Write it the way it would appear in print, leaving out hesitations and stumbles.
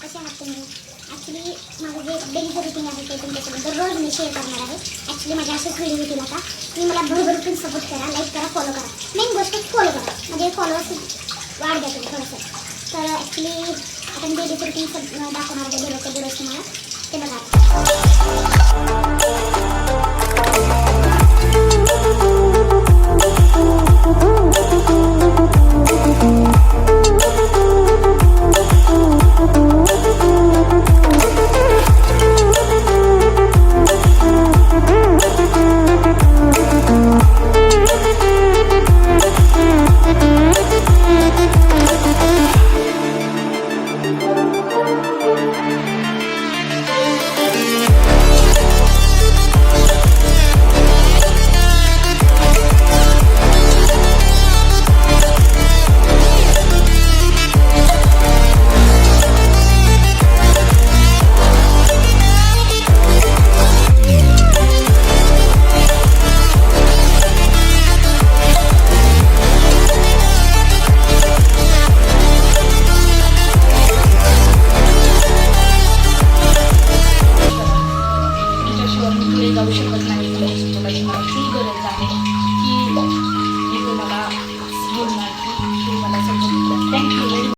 कसे आहात तुम्ही? ॲक्च्युली माझं जे डेलीचं रुटीन आहे ते तुमच्यासोबत दररोज मी शेअर करणार आहे. ॲक्च्युली माझ्या असेच व्हिडिओ येतील आता. तुम्ही मला भरभरून सपोर्ट करा, लाईक करा, फॉलो करा. मेन गोष्ट फॉलो करा, म्हणजे फॉलोअर्स वाढ द्या तुम्ही थोडंसं. तर ॲक्च्युली आता मी डेलीचं रुटीन दाखवणार आहे डेलीचं व्हिडिओज तुम्हाला. ते बघा. पुढे जाऊ शकत नाही, स्वतःची मला